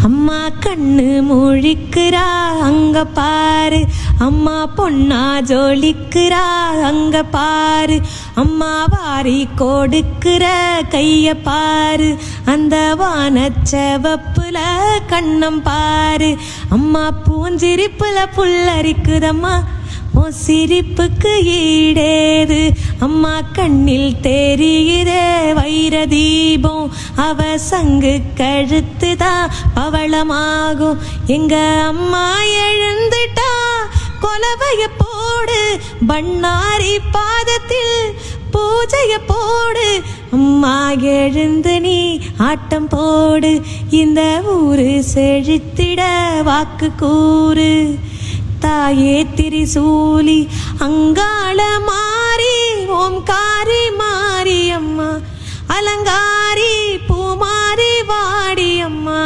அம்மா கண்ணு முழிக்கிறா அங்க பாரு, அம்மா பொண்ணா ஜொலிக்கிறா அங்க பாரு, அம்மா வாரி கொடுக்கிற கைய பாரு, அந்த வானச்சவப்புல கண்ணம் பாரு, அம்மா பூஞ்சிரிப்புல புல்லரிக்குதம்மா உன் சிரிப்புக்கு ஈடேது, அம்மா கண்ணில் தெரியுதே வைர தீபம், அவ சங்கு கழுத்துதான் பவளமாகும், எங்க அம்மா எழுந்துட்டா கொலவைய போடு, பண்ணாரி பாதத்தில் பூஜைய போடு, அம்மா எழுந்து நீ ஆட்டம் போடு, இந்த ஊரு செழித்திட வாக்கு கூறு, தாயே திரிசூலி அங்காள மாறி ஓம்காரி மாரி அம்மா, அலங்காரி பூமாரி வாடி அம்மா.